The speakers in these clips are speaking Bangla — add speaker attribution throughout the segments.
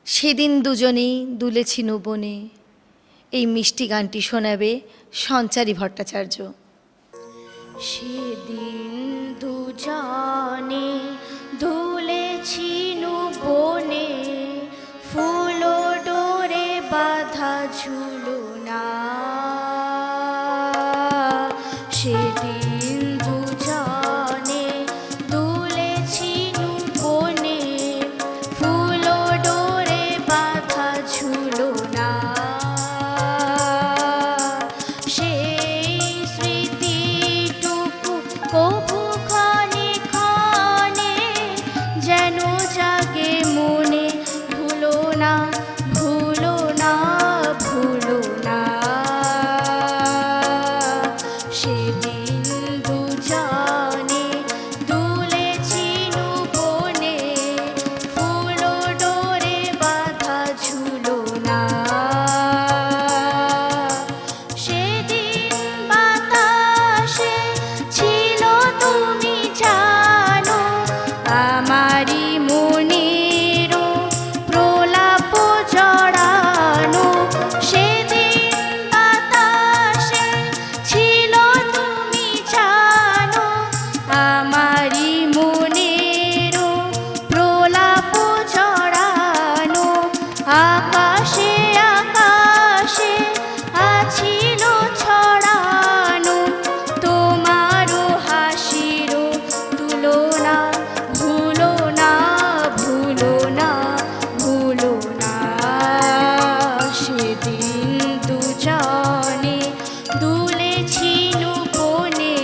Speaker 1: সেদিন দুজনেই দুলেছি বনে। এই মিষ্টি গানটি শোনাবে সঞ্চারী ভট্টাচার্য।
Speaker 2: সেদিন দুজনে দুলেছি বনে, ফুল ডোরে বাঁধা ঝুলনা। সেদিন দুজনে দুলেছি বনে, ফুল ডোরে বাঁধা ঝুলনা। সেই স্মৃতিটুকু কভু ক্ষণে ক্ষণে যেন জাগে মনে, ভুলো না ভুলো না ভুলো না। সেদিন দুজনে দুলেছি বনে, ফুল ডোরে বাঁধা ঝুলনা। সেদিন বাতাসে ছিল তুমি জানো, আমারই মনের প্রলাপ জড়ানো। সেদিন বাতাসে ছিল তুমি জানো, আমারই মনের প্রলাপ জড়ানো। আকাশে আকাশে আছিল ছড়ানো তোমারও হাসির তুলনা। ভুলো না ভুলো না ভুলো না। সেদিন দুজনে দুলেছি বনে,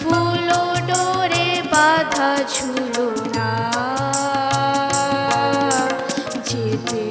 Speaker 2: ফুল ডোরে বাঁধা ঝুলনা। যেতে